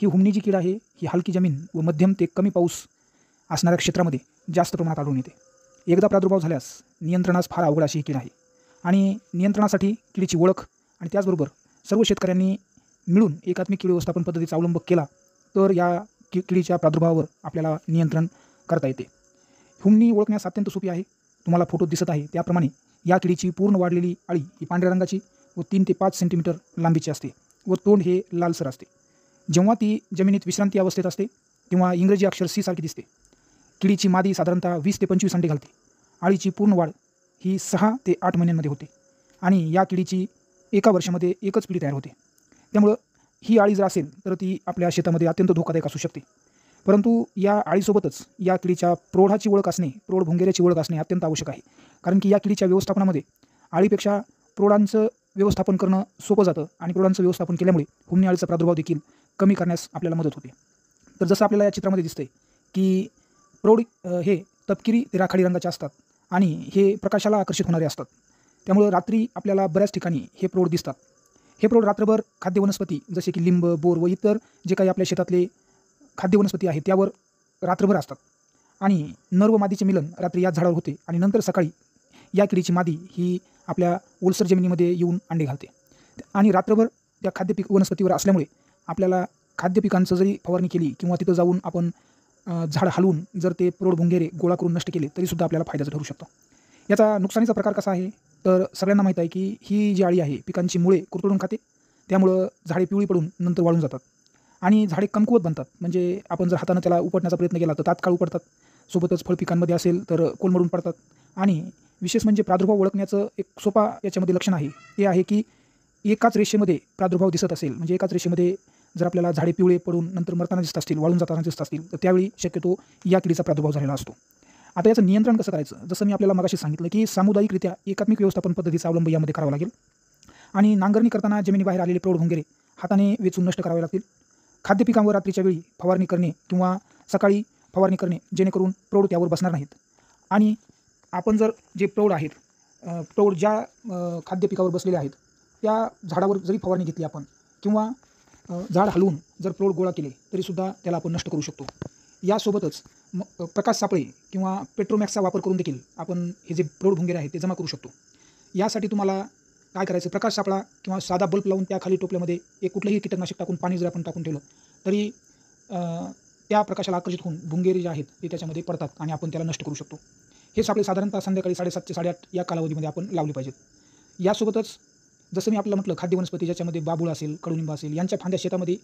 ही हुमणी जी कीड आहे ही हलकी जमीन व मध्यम ते कमी पाऊस असणाऱ्या क्षेत्रामध्ये जास्त प्रमाणात आढळून येते. एकदा प्रादुर्भाव झाल्यास नियंत्रणास फार अवघड अशी ही कीड आहे आणि नियंत्रणासाठी किडीची ओळख आणि त्याचबरोबर सर्व शेतकऱ्यांनी मिळून एकात्मिक कीड व्यवस्थापन पद्धतीचा अवलंब केला तर या किडीच्या प्रादुर्भावावर आपल्याला नियंत्रण करता येते. हुमणी ओळखण्यास अत्यंत सोपी आहे. तुम्हाला फोटोत दिसत आहे त्याप्रमाणे या किडीची पूर्ण वाढलेली अळी ही पांढऱ्या रंगाची व 3 ते 5 सेंटीमीटर लांबीची असते व तोंड हे लालसर असते. जेव्हा ती जमिनीत विश्रांती अवस्थेत असते तेव्हा इंग्रजी अक्षर सी सारखी दिसते. किडीची मादी साधारणतः 20 ते 25 अंडे घालते. अळीची पूर्ण वाढ ही 6 ते 8 महिन्यांमध्ये होते आणि या किडीची एका वर्षामध्ये एकच पिढी तयार होते. त्यामुळं ही अळी जर असेल तर ती आपल्या शेतामध्ये अत्यंत धोकादायक असू शकते. परंतु या अळीसोबतच या किडीच्या प्रौढाची ओळख असणे, प्रौढ भुंगेऱ्याची ओळख असणे अत्यंत आवश्यक आहे. कारण की या किडीच्या व्यवस्थापनामध्ये अळीपेक्षा प्रौढांचं व्यवस्थापन करणं सोपं जातं आणि प्रौढांचं व्यवस्थापन केल्यामुळे हुमणी अळीचा प्रादुर्भाव देखील कमी करण्यास आपल्याला मदत होते. तर जसं आपल्याला या चित्रामध्ये दिसतंय की प्रौढ हे तपकिरी ते राखाडी रंगाचे असतात आणि हे प्रकाशाला आकर्षित होणारे असतात. त्यामुळं रात्री आपल्याला बऱ्याच ठिकाणी हे प्रौढ दिसतात. हे प्रौढ रात्रभर खाद्य वनस्पती जसे की लिंब, बोर व इतर जे काही आपल्या शेतातले खाद्य वनस्पती आहेत त्यावर रात्रभर असतात आणि नर व मादीचे मिलन रात्री याच झाडावर होते आणि नंतर सकाळी या किडीची मादी ही आपल्या ओलसर जमिनीमध्ये येऊन अंडे घालते आणि रात्रभर त्या खाद्य वनस्पतीवर असल्यामुळे आपल्याला खाद्य पिकांचं जरी फवारणी केली किंवा तिथं जाऊन आपण झाड हलवून जर ते प्रौढ भुंगेरे गोळा करून नष्ट केले तरीसुद्धा आपल्याला फायद्याचं ठरू शकतो. याचा नुकसानीचा प्रकार कसा आहे तर सगळ्यांना माहीत आहे की ही जी अळी आहे पिकांची मुळे कुरतडून खाते. त्यामुळं झाडे पिवळी पडून नंतर वाळून जातात आणि झाडे कमकुवत बनतात. म्हणजे आपण जर हातानं त्याला उपटण्याचा प्रयत्न केला तर तात्काळ उपटतात. सोबतच फळपिकांमध्ये असेल तर कोलमडून पडतात. आणि विशेष म्हणजे प्रादुर्भाव ओळखण्याचं एक सोपा याच्यामध्ये लक्षण आहे ते आहे की एकाच रेषेमध्ये प्रादुर्भाव दिसत असेल म्हणजे एकाच रेषेमध्ये जर आपल्याला झाडे पिवळे पडून नंतर मरताना दिसत असतील, वाळून जाताना दिसत असतील तर त्यावेळी शक्यतो या किडीचा प्रादुर्भाव झालेला असतो. आता याचं नियंत्रण कसं करायचं? जसं मी आपल्याला मगाशी सांगितलं की सामुदायिकरित्या एकात्मिक व्यवस्थापन पद्धतीचा अवलंब यामध्ये करावा लागेल आणि नांगरणी करताना जमिनीबाहेर आलेले प्रौढ भुंगेरे हाताने वेचून नष्ट करावे लागतील. खाद्य पिकांवर रात्रीच्या वेळी फवारणी करणे किंवा सकाळी फवारणी करणे जेणेकरून प्रौढ त्यावर बसणार नाहीत. आणि आपण जर जे प्रौढ आहेत प्रौढ ज्या खाद्य पिकावर बसलेले आहेत त्या झाडावर जरी फवारणी घेतली आपण किंवा झाड हलवून जर प्रौढ गोळा केले तरीसुद्धा त्याला आपण नष्ट करू शकतो. यासोबतच प्रकाश सापळे किंवा पेट्रोमॅक्सचा वापर करून देखील आपण हे जे प्रौढ भुंगेरे आहेत ते जमा करू शकतो. यासाठी तुम्हाला काय करायचं, प्रकाश सापळा किंवा साधा बल्ब लावून त्याखाली टोपल्यामध्ये एक कुठलंही कीटकनाशक टाकून पाणी जर आपण टाकून ठेवलं तरी त्या प्रकाशाला आकर्षित होऊन भुंगेरे जे आहेत ते त्याच्यामध्ये पडतात आणि आपण त्याला नष्ट करू शकतो. हे सापळे साधारणतः संध्याकाळी 7:30 ते 8:30 या कालावधीमध्ये आपण लावले पाहिजेत. यासोबतच जसं मी आपल्याला म्हटलं खाद्य वनस्पती ज्याच्यामध्ये बाबूळ असेल, कडुनिंब असेल यांच्या फांद्या शेतामध्ये